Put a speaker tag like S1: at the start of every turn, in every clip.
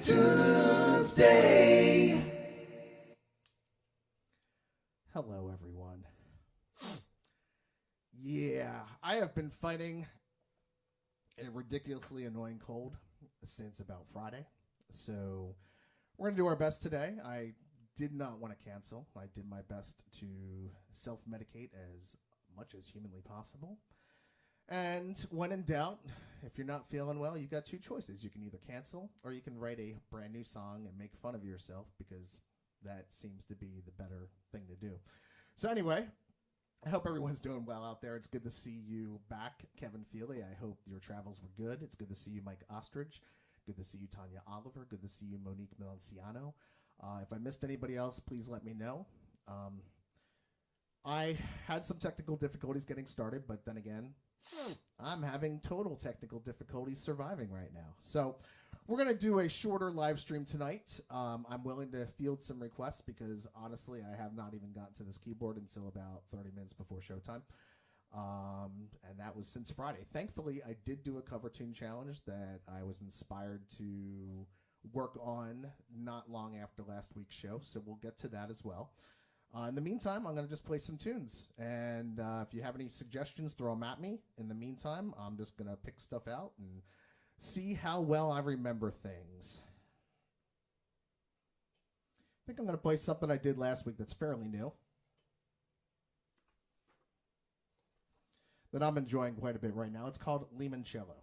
S1: TUNESday.
S2: Hello, everyone. Yeah, I have been fighting a ridiculously annoying cold since about Friday. So we're going to do our best today. I did not want to cancel. I did my best to self-medicate as much as humanly possible. And when in doubt, if you're not feeling well, you've got two choices. You can either cancel or you can write a brand new song and make fun of yourself, because that seems to be the better thing to do. So anyway, I hope everyone's doing well out there. It's good to see you back, Kevin Feely. I hope your travels were good. It's good to see you, Mike Ostrich. Good to see you, Tanya Oliver. Good to see you, Monique Milanciano. If I missed anybody else, please let me know. I had some technical difficulties getting started, but then again, I'm having total technical difficulties surviving right now. So we're going to do a shorter live stream tonight. I'm willing to field some requests because, honestly, I have not even gotten to this keyboard until about 30 minutes before showtime. And that was since Friday. Thankfully, I did do a cover tune challenge that I was inspired to work on not long after last week's show, so we'll get to that as well. In the meantime, I'm going to just play some tunes, and if you have any suggestions, throw them at me. In the meantime, I'm just going to pick stuff out and see how well I remember things. I think I'm going to play something I did last week that's fairly new, that I'm enjoying quite a bit right now. It's called Limoncello.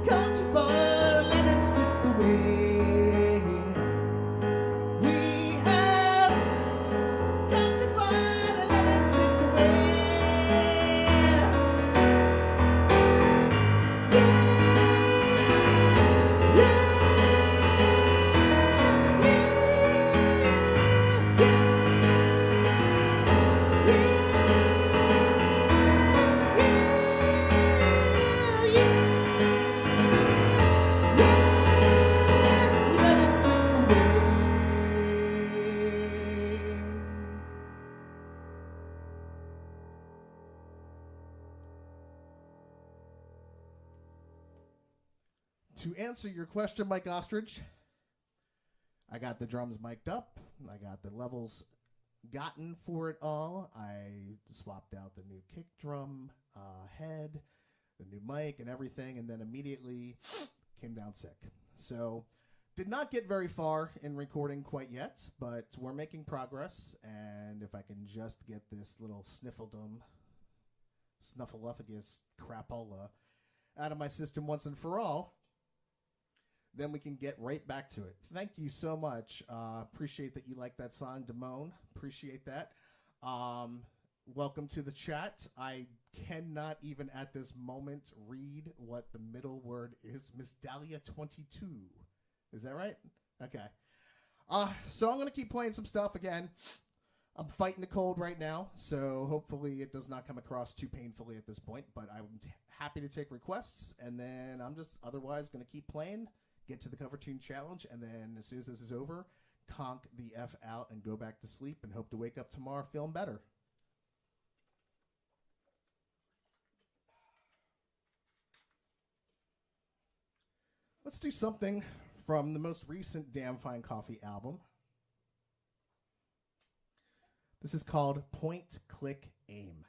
S2: Come to fall To answer your question, Mike Ostrich, I got the drums mic'd up. I got the levels gotten for it all. I swapped out the new kick drum head, the new mic, and everything, and then immediately came down sick. So did not get very far in recording quite yet, but we're making progress, and if I can just get this little snuffleupagus crapola out of my system once and for all, then we can get right back to it. Thank you so much. Appreciate that you like that song, Damone. Appreciate that. Welcome to the chat. I cannot even at this moment read what the middle word is. Miss Dahlia 22. Is that right? Okay. So I'm going to keep playing some stuff again. I'm fighting the cold right now, so hopefully it does not come across too painfully at this point, but I'm happy to take requests, and then I'm just otherwise going to keep playing, get to the cover tune challenge, and then as soon as this is over, conk the F out and go back to sleep and hope to wake up tomorrow feeling better. Let's do something from the most recent Damn Fine Coffee album. This is called Point, Click, Aim.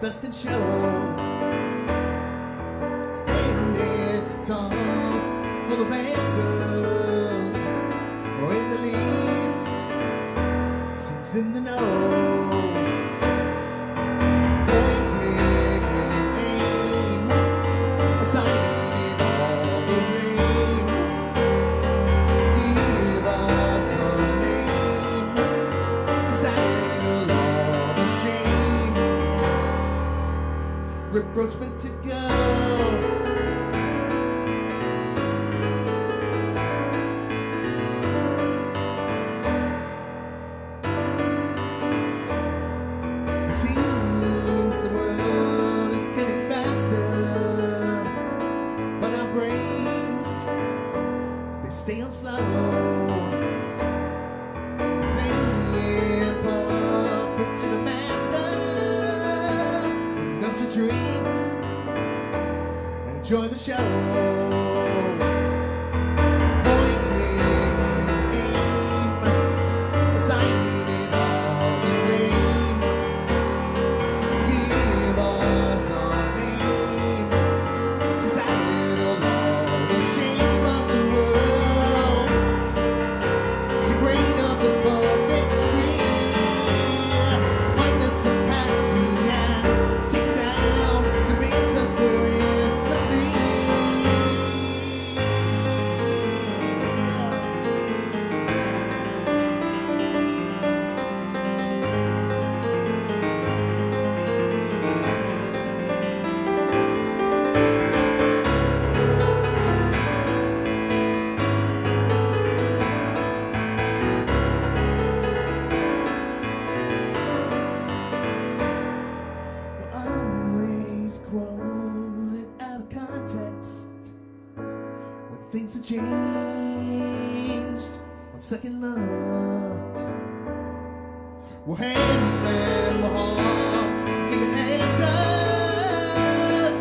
S2: Best in show, standing tall, full of answers, or in the least, seems in the know. Point, click, and aim, assigning all the blame. Give us our name, deciding all the shame. Reproachment to go. It seems the world is getting faster, but our brains, they stay on slow. Playing puppet to the master. Us a drink and enjoy the show. Point, click, and aim, assigning all the blame. Give us our name to settle all the shame of the world, to grain of the public sphere. Find us a patsy and take down, convince us we're in the clear. Always quoted out of context when things have changed on second look. We'll hand them we're all giving answers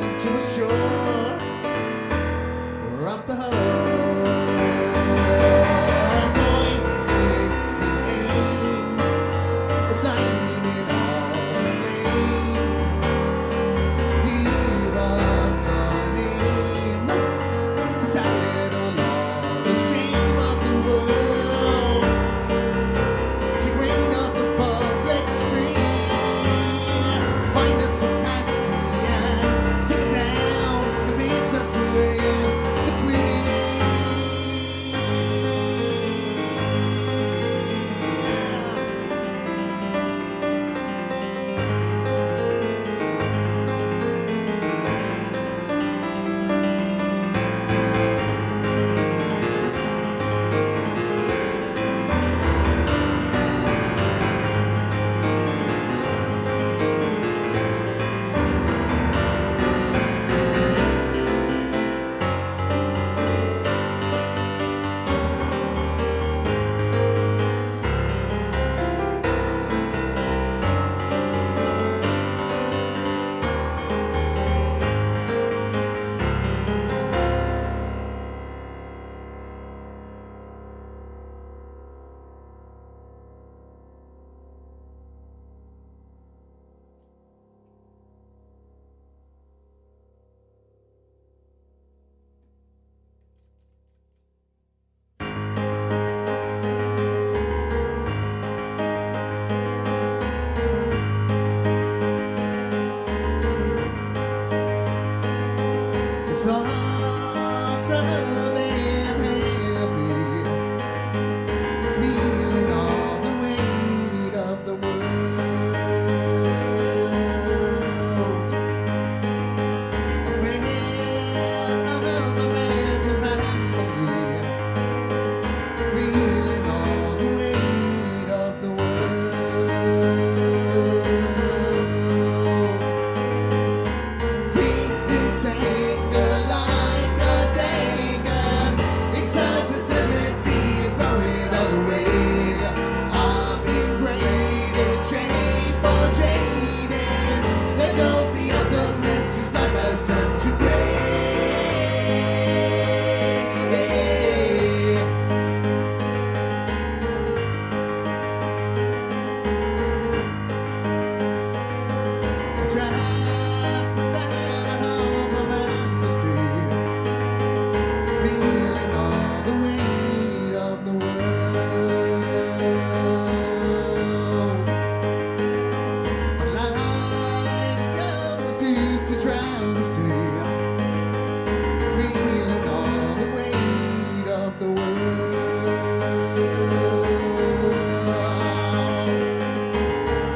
S2: until we're sure we're off the hook. Point, click, and aim, assigning all the blame. Give us our name to settle all the shame of the world, to grain up the public sphere.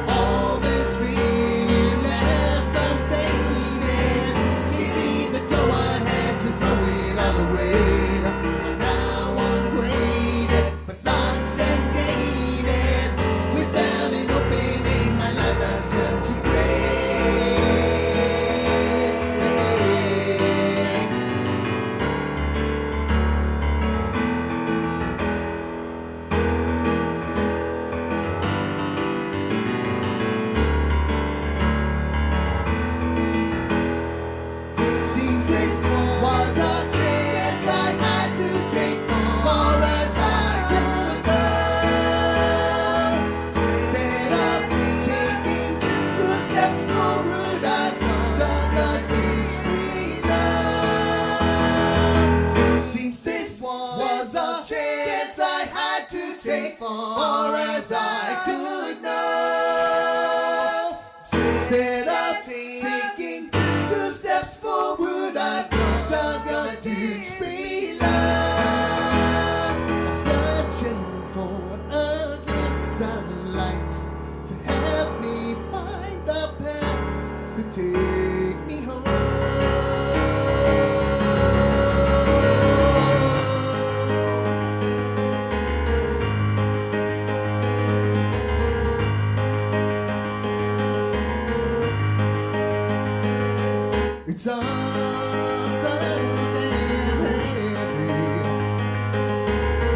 S1: All this feeling left unstated. Give me the go-ahead to throw it all away. I'm now ungraded, but locked and gated. Without an opening, my life has turned to gray. Seems this was a chance I had to take, far as I could go. Instead of taking two steps forward, I've dug a ditch below. Seems this was a chance I had to take, far as I could know. Instead of taking two steps forward, I've dug a ditch below. I'm searching for a glimpse of light to help me find the path to take me home. It's all so damn heavy,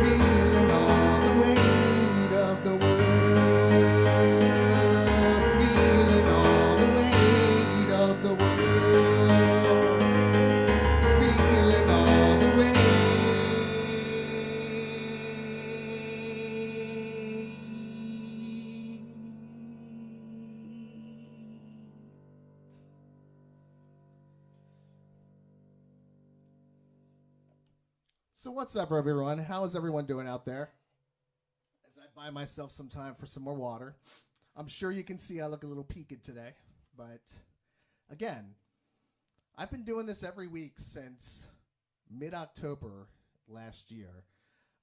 S1: feeling all the weight of the world, feeling all the weight of the world, feeling all the weight.
S2: So what's up, everyone? How is everyone doing out there? As I buy myself some time for some more water. I'm sure you can see I look a little peaked today, but again, I've been doing this every week since mid-October last year.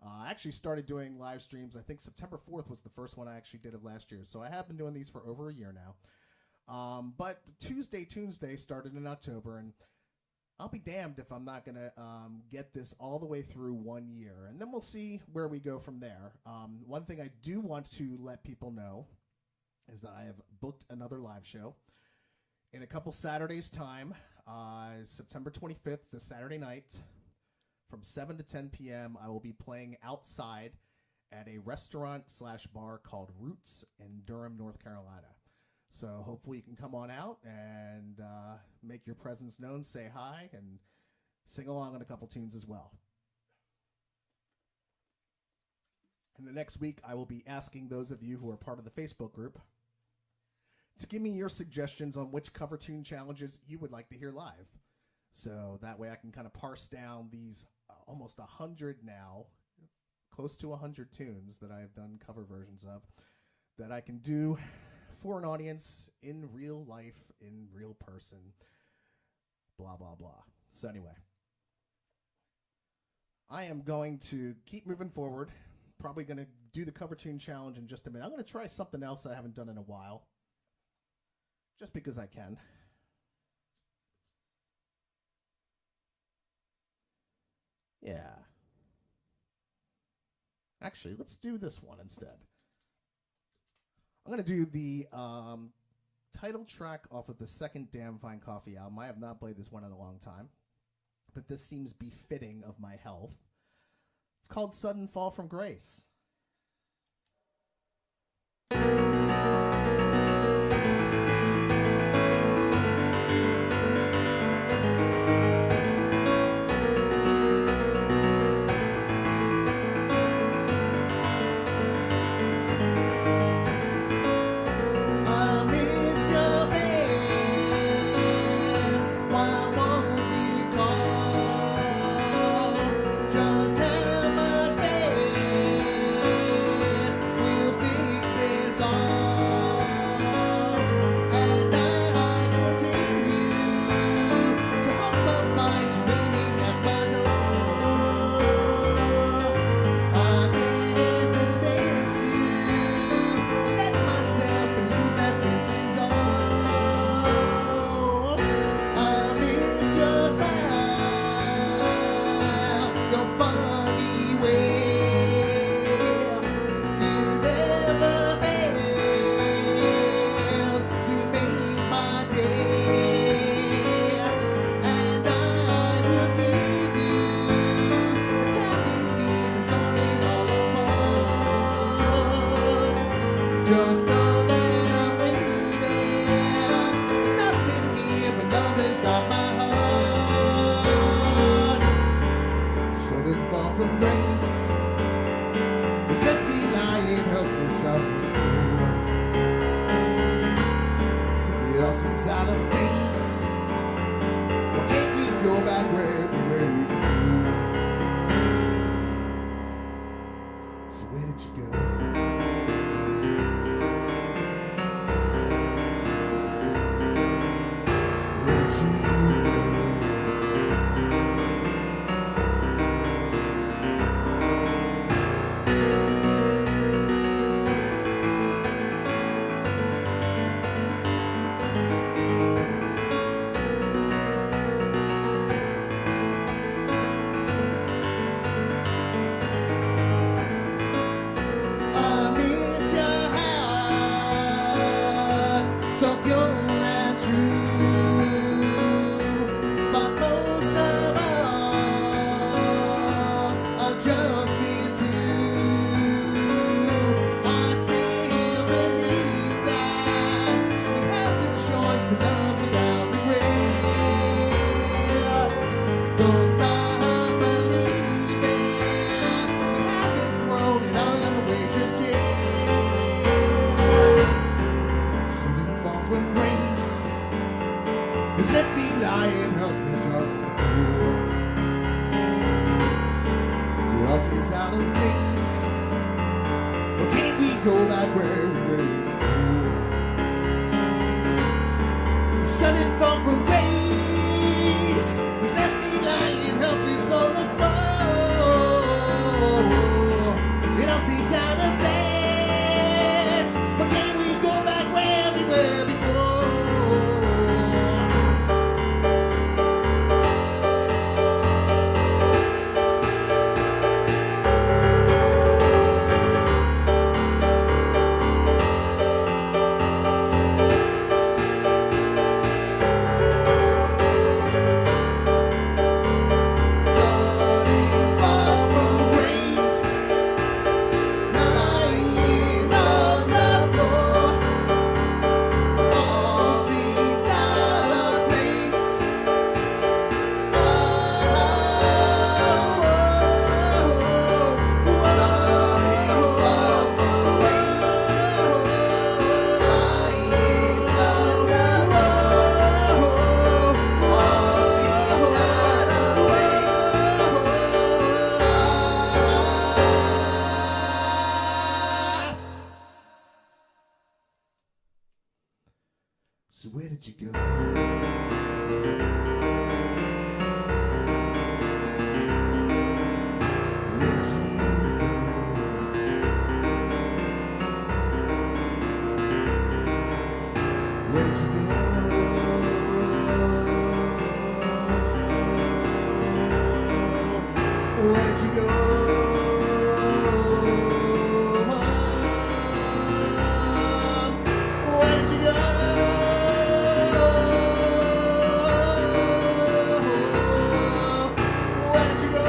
S2: I actually started doing live streams. I think September 4th was the first one I actually did of last year. So I have been doing these for over a year now. But TUNESday started in October, and I'll be damned if I'm not going to get this all the way through 1 year. And then we'll see where we go from there. One thing I do want to let people know is that I have booked another live show in a couple Saturdays' time. September 25th is a Saturday night. From 7 to 10 p.m., I will be playing outside at a restaurant/bar called Roots in Durham, North Carolina. So hopefully you can come on out and make your presence known, say hi, and sing along on a couple tunes as well. In the next week, I will be asking those of you who are part of the Facebook group to give me your suggestions on which cover tune challenges you would like to hear live. So that way I can kind of parse down these almost 100 now, close to 100 tunes that I have done cover versions of, that I can do for an audience in real life, in real person, blah, blah, blah. So anyway, I am going to keep moving forward. Probably going to do the cover tune challenge in just a minute. I'm going to try something else I haven't done in a while, just because I can. Yeah. Actually, let's do this one instead. I'm going to do the title track off of the second Damn Fine Coffee album. I have not played this one in a long time, but this seems befitting of my health. It's called Sudden Fall from Grace.
S1: Just how much pain Just know that I'm waiting. Nothing here but love inside my heart. Sudden fall from grace has left me lying helpless on the floor. It all seems out of place. Why can't we go back where we were before? So where did you go? Where did you go? I miss your heart, so pure and true. But most of all, I just miss you. I still believe that we have the choice to love without regret. Don't stop believing we haven't thrown it all away just yet. Sudden fall from grace has left me lying helpless on the floor. It all seems out of place. Well, can't we go back where we were before? Sudden fall from grace has left me lying helpless on the floor. It all seems out of place. But can we go back where we were before? Sudden fall from grace, lying on the floor. All seems out of place. So where did you go? Where did you go? Where did you go? Where did you go? Where did you go? Where did you go? Where did you go? Where did you go?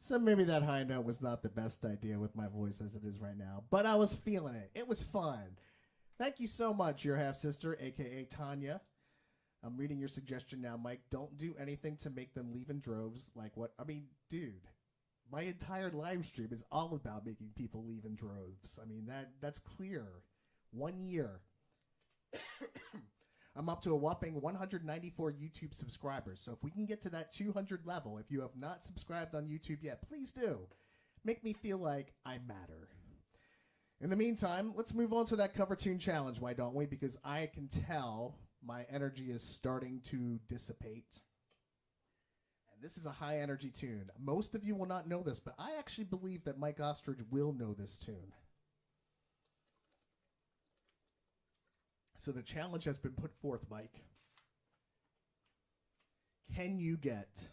S2: So maybe that high note was not the best idea with my voice as it is right now, but I was feeling it. It was fun. Thank you so much, your half-sister, a.k.a. Tanya. I'm reading your suggestion now, Mike. Don't do anything to make them leave in droves. Like what? I mean, dude, my entire live stream is all about making people leave in droves. I mean, that's clear. 1 year. I'm up to a whopping 194 YouTube subscribers. So if we can get to that 200 level, if you have not subscribed on YouTube yet, please do. Make me feel like I matter. In the meantime, let's move on to that cover tune challenge, why don't we? Because I can tell my energy is starting to dissipate. And this is a high energy tune. Most of you will not know this, but I actually believe that Mike Ostrich will know this tune. So the challenge has been put forth, Mike. Can you get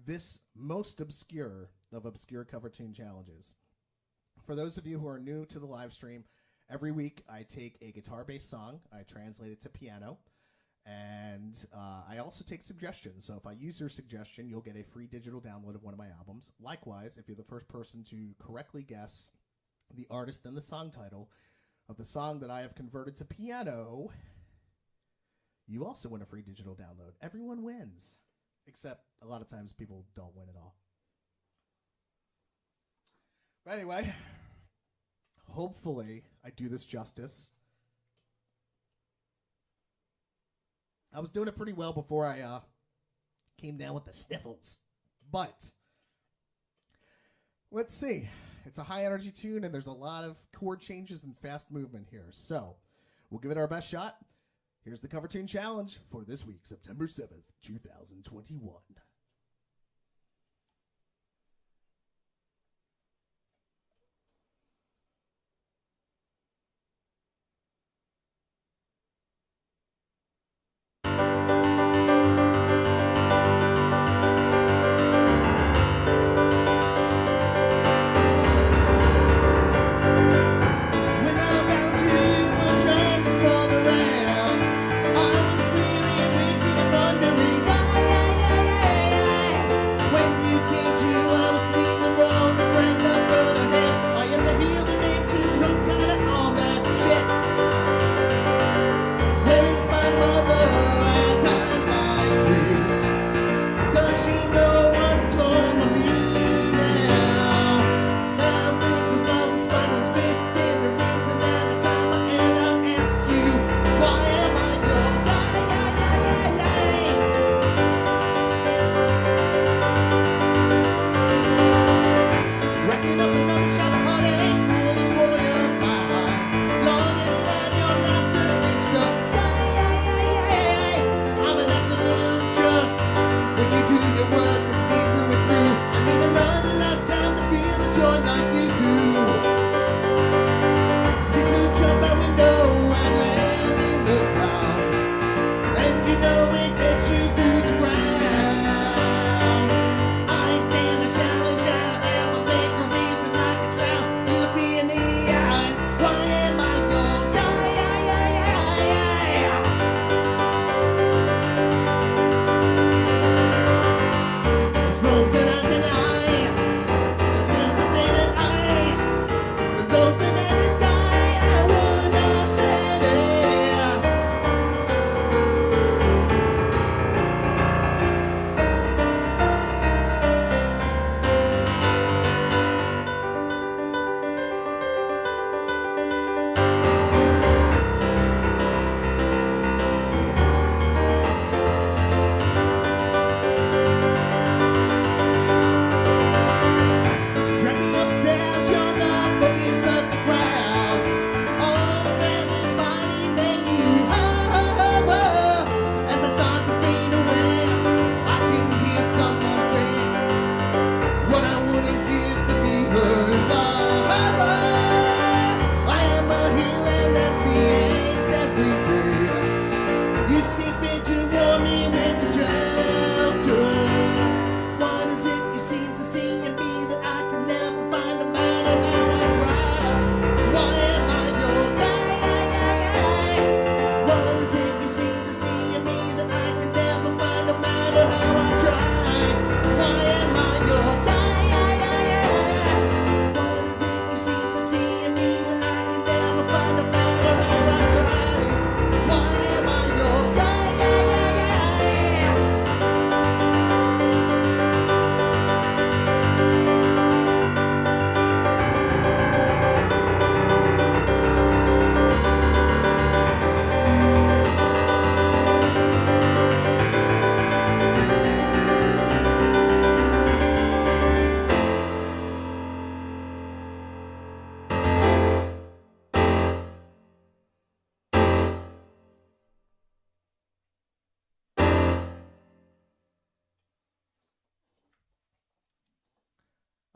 S2: this most obscure of obscure cover tune challenges? For those of you who are new to the live stream, every week I take a guitar-based song, I translate it to piano, and I also take suggestions. So if I use your suggestion, you'll get a free digital download of one of my albums. Likewise, if you're the first person to correctly guess the artist and the song title of the song that I have converted to piano, you also win a free digital download. Everyone wins, except a lot of times people don't win at all. But anyway, hopefully I do this justice. I was doing it pretty well before I came down with the sniffles. But let's see. It's a high energy tune and there's a lot of chord changes and fast movement here. So we'll give it our best shot. Here's the cover tune challenge for this week, September 7th, 2021.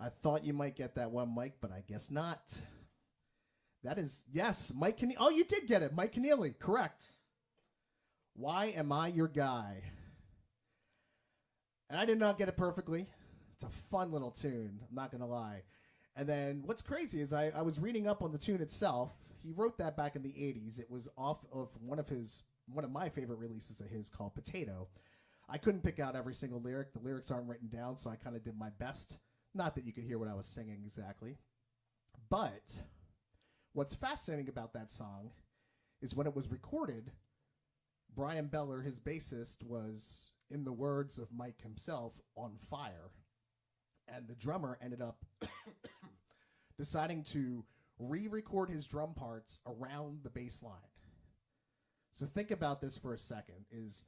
S2: I thought you might get that one, Mike, but I guess not. That is, yes, Mike Keneally. Oh, you did get it. Mike Keneally, correct. Why Am I Your Guy? And I did not get it perfectly. It's a fun little tune, I'm not going to lie. And then what's crazy is I was reading up on the tune itself. He wrote that back in the 80s. It was off of one of my favorite releases of his called Potato. I couldn't pick out every single lyric. The lyrics aren't written down, so I kind of did my best. Not that you could hear what I was singing exactly. But what's fascinating about that song is when it was recorded, Brian Beller, his bassist, was, in the words of Mike himself, on fire. And the drummer ended up deciding to re-record his drum parts around the bass line. So think about this for a second. Is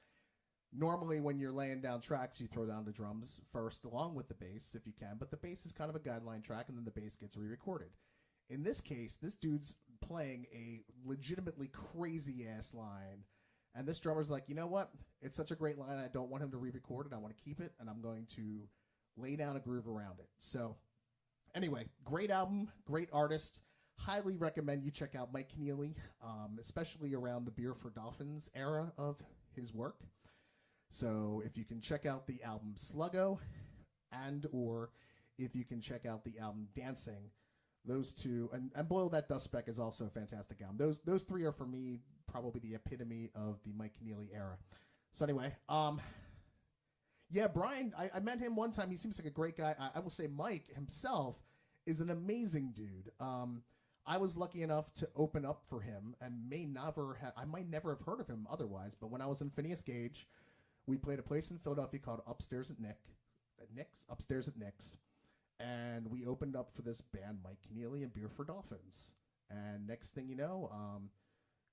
S2: normally when you're laying down tracks, you throw down the drums first along with the bass if you can, but the bass is kind of a guideline track and then the bass gets re-recorded. In this case, this dude's playing a legitimately crazy-ass line, and this drummer's like, you know what? It's such a great line, I don't want him to re-record it. I want to keep it, and I'm going to lay down a groove around it. So anyway, great album, great artist. Highly recommend you check out Mike Keneally, especially around the Beer for Dolphins era of his work. So if you can check out the album Sluggo, and or if you can check out the album Dancing, those two, and Boil That Dust Speck is also a fantastic album. Those three are for me probably the epitome of the Mike Keneally era. So anyway, yeah, Brian, I met him one time. He seems like a great guy. I will say Mike himself is an amazing dude. I was lucky enough to open up for him and I might never have heard of him otherwise, but when I was in Phineas Gage, we played a place in Philadelphia called Upstairs at Nick's, and we opened up for this band, Mike Keneally and Beer for Dolphins. And next thing you know,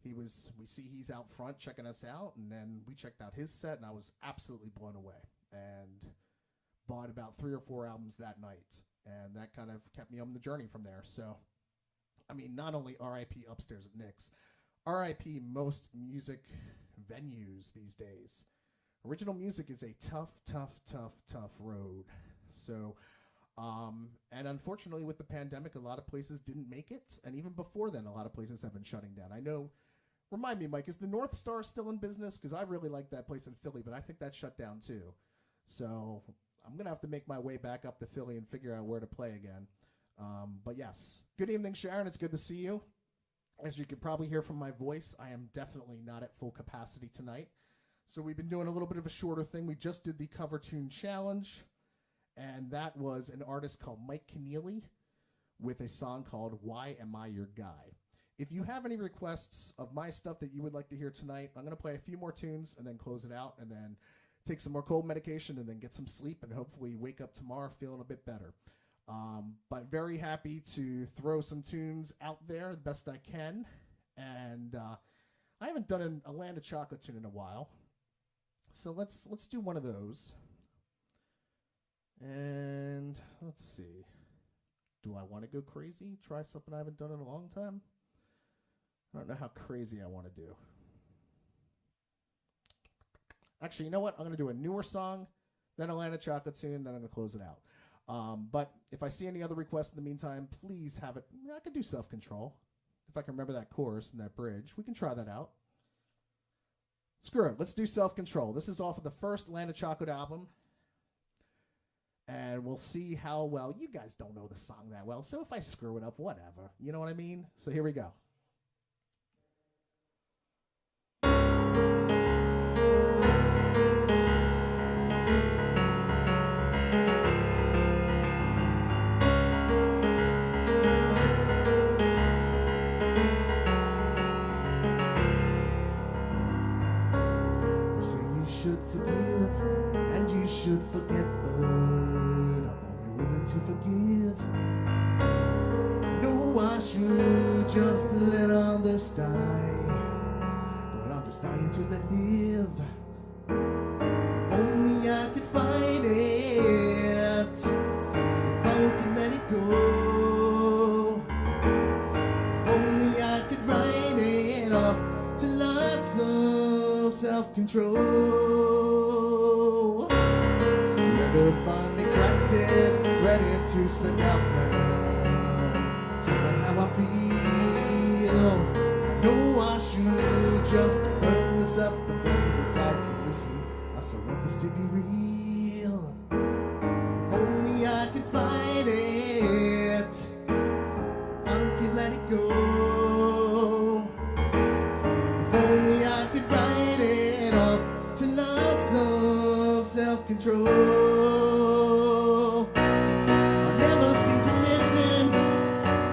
S2: he's out front checking us out, and then we checked out his set, and I was absolutely blown away. And bought about 3 or 4 albums that night, and that kind of kept me on the journey from there. So, I mean, not only R.I.P. Upstairs at Nick's, R.I.P. most music venues these days. Original music is a tough road. So, and unfortunately with the pandemic, a lot of places didn't make it. And even before then, a lot of places have been shutting down. I know, remind me, Mike, is the North Star still in business? Because I really like that place in Philly, but I think that shut down too. So I'm going to have to make my way back up to Philly and figure out where to play again. But yes, good evening, Sharon. It's good to see you. As you can probably hear from my voice, I am definitely not at full capacity tonight. So we've been doing a little bit of a shorter thing. We just did the cover tune challenge, and that was an artist called Mike Keneally with a song called Why Am I Your Guy? If you have any requests of my stuff that you would like to hear tonight, I'm going to play a few more tunes and then close it out and then take some more cold medication and then get some sleep and hopefully wake up tomorrow feeling a bit better. But very happy to throw some tunes out there the best I can. And I haven't done a Land of Chocolate tune in a while. So let's do one of those. And let's see. Do I want to go crazy? Try something I haven't done in a long time? I don't know how crazy I want to do. Actually, you know what? I'm going to do a newer song, then a Land of Chocolate tune, then I'm going to close it out. But if I see any other requests in the meantime, please have it. I can do Self-Control. If I can remember that chorus and that bridge, we can try that out. Screw it. Let's do Self-Control. This is off of the first Land of Chocolate album. And we'll see how well. You guys don't know the song that well, so if I screw it up, whatever. You know what I mean? So here we go. Should forget, but I'm only willing to forgive. No, I should just let all this die, but I'm just dying to live. If only I could fight it, if I could let it go. If only I could write it off to loss of self-control. Finally crafted, ready to send out well. Tell me how I feel. I know I should just burn this up, but when you decide to listen, I still want this to be real. If only I could fight it, if I could let it go. If only I could write it off to loss of self-control. I never seem to listen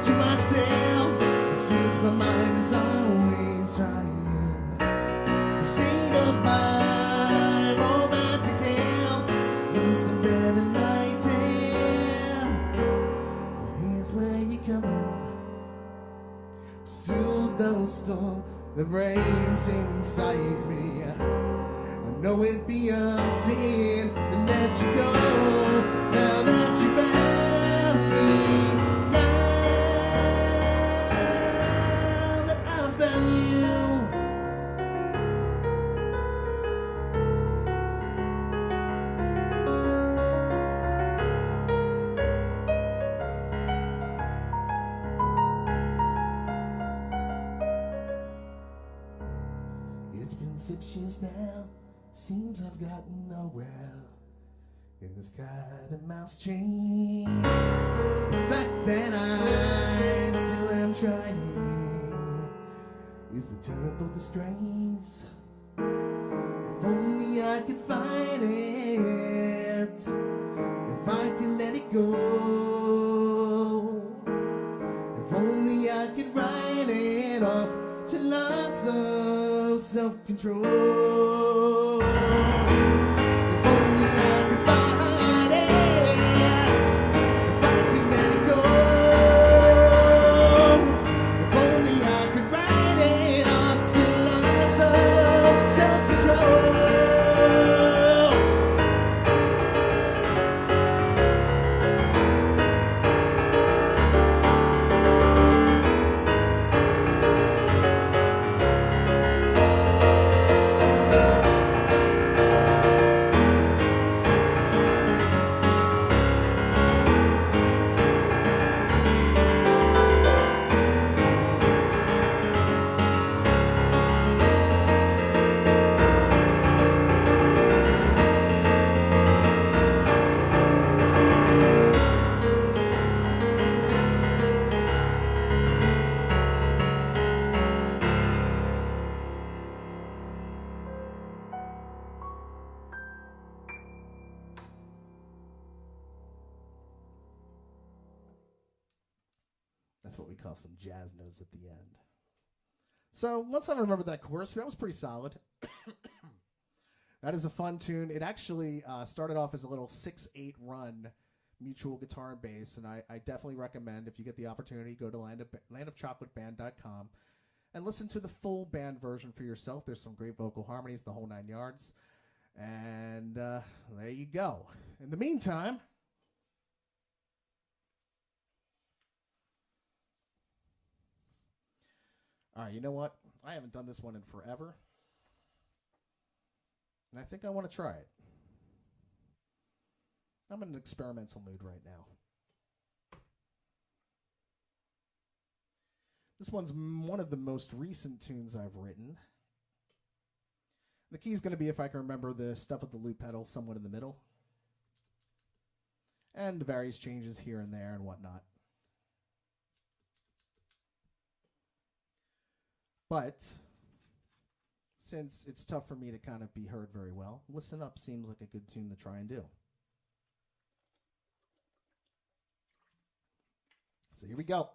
S2: to myself. It seems my mind is always trying to state of my romantic health needs some better lighting. But here's where you come in to soothe the storm that reigns inside me. I know it'd be a sin to let you go now that you found me. Now that I found you. It's been 6 years now. Seems I've gotten nowhere in this cat and mouse chase. The fact that I still am trying is the terrible disgrace. If only I could find it, if I could let it go. If only I could write it off to loss of self-control. If only I could find it, if I could let it go. If only I could write it off to loss of self-control. That's what we call some jazz notes at the end. So once I remember that chorus, that was pretty solid. That is a fun tune. It actually started off as a little 6/8 run mutual guitar and bass, and I definitely recommend, if you get the opportunity, go to landofchocolateband.com and listen to the full band version for yourself. There's some great vocal harmonies, the whole 9 yards. And there you go. In the meantime, all right, you know what? I haven't done this one in forever, and I think I want to try it. I'm in an experimental mood right now. This one's one of the most recent tunes I've written. The key is going to be, if I can remember, the stuff with the loop pedal somewhat in the middle, and various changes here and there and whatnot. But since it's tough for me to kind of be heard very well, Listen Up seems like a good tune to try and do. So here we go.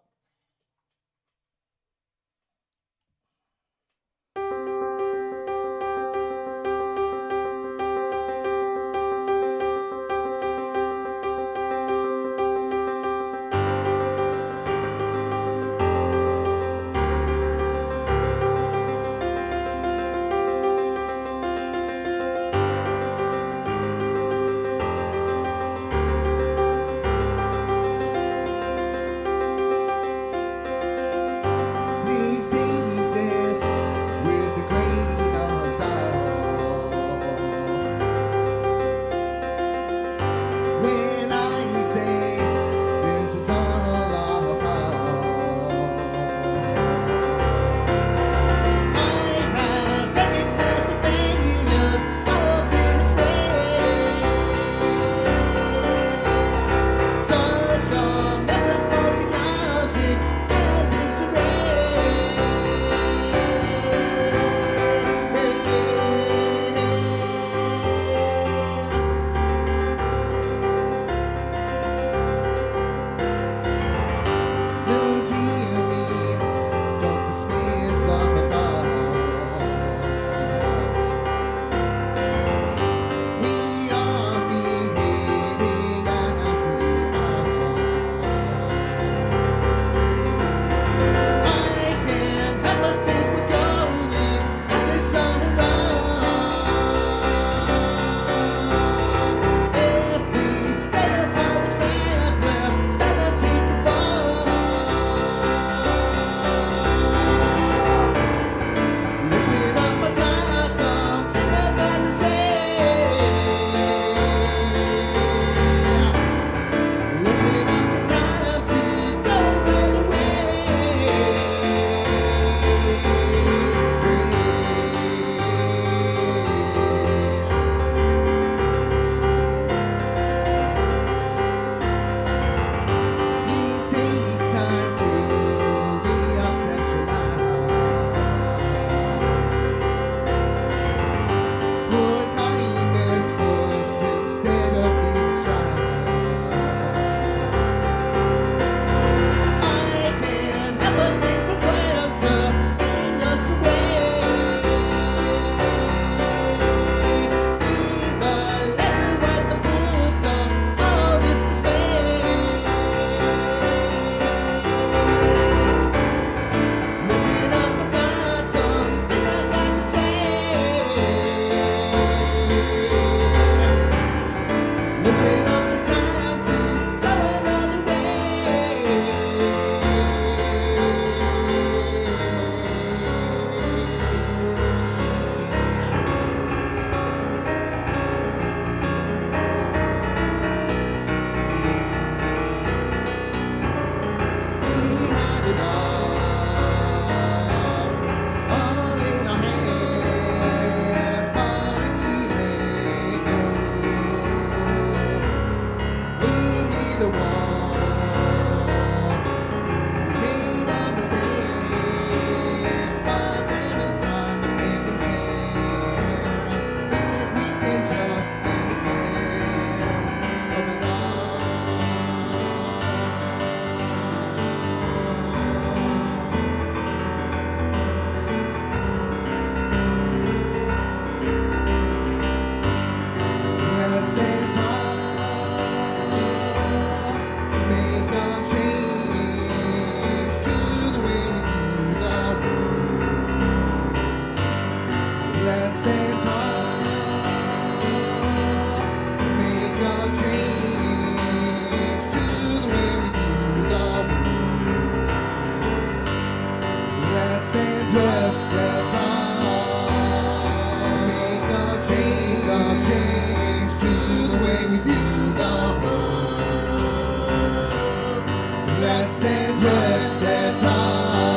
S1: and just in time.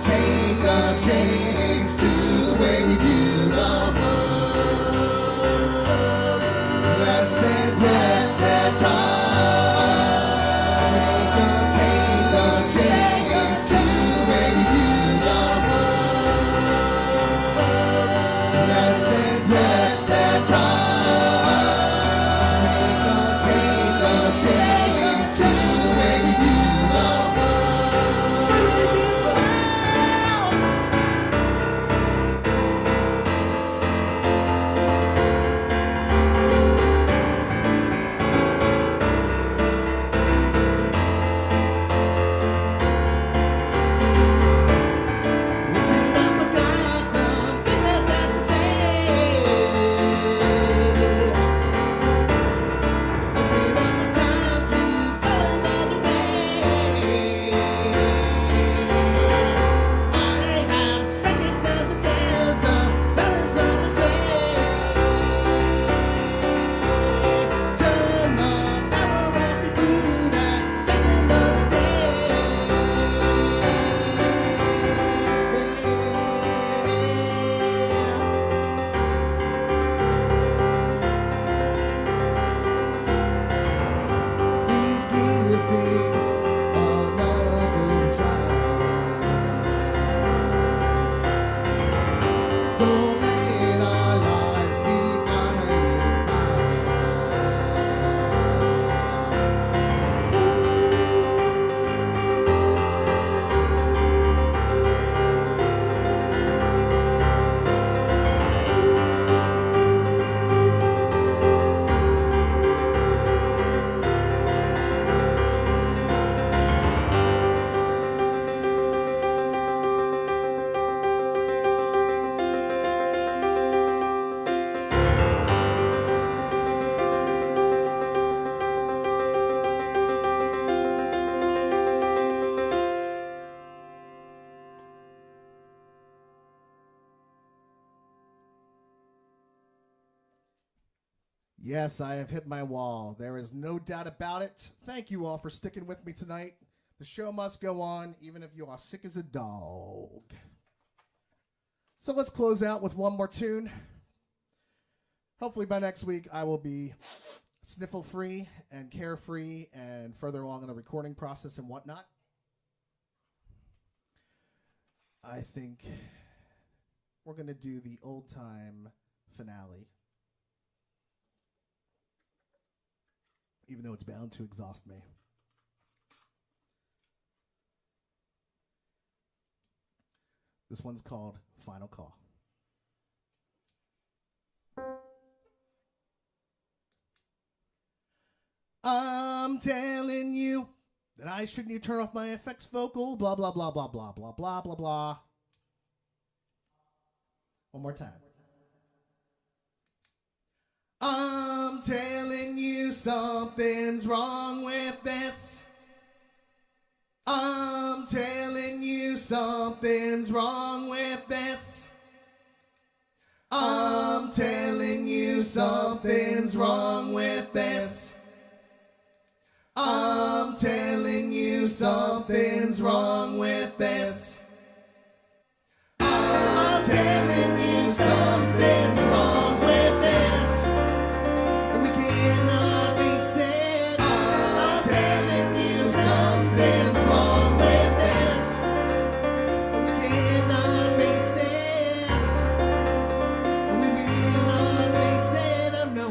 S1: Make a change to the way we view the world. Let's stand just in time. Make a change to the way we view the world. Let's stand just in time.
S2: Yes, I have hit my wall. There is no doubt about it. Thank you all for sticking with me tonight. The show must go on, even if you are sick as a dog. So let's close out with one more tune. Hopefully by next week I will be sniffle-free and carefree and further along in the recording process and whatnot. I think we're going to do the old-time finale, even though it's bound to exhaust me. This one's called Final Call. I'm telling you that I shouldn't you turn off my effects vocal, blah, blah, blah, blah, blah, blah, blah, blah, blah. One more time. I'm telling you something's wrong with this. I'm telling you something's wrong with this. I'm telling you something's wrong with this. I'm telling you something's wrong with this. I'm telling you something's wrong with this. We cannot face it. I'm telling you something's wrong with this. We cannot face it. We will not face it. Oh no.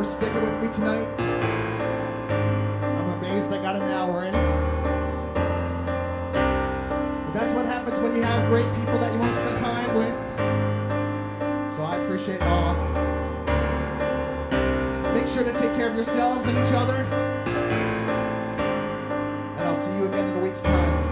S2: for sticking with me tonight. I'm amazed I got an hour in. But that's what happens when you have great people that you want to spend time with. So I appreciate it all. Make sure to take care of yourselves and each other. And I'll see you again in a week's time.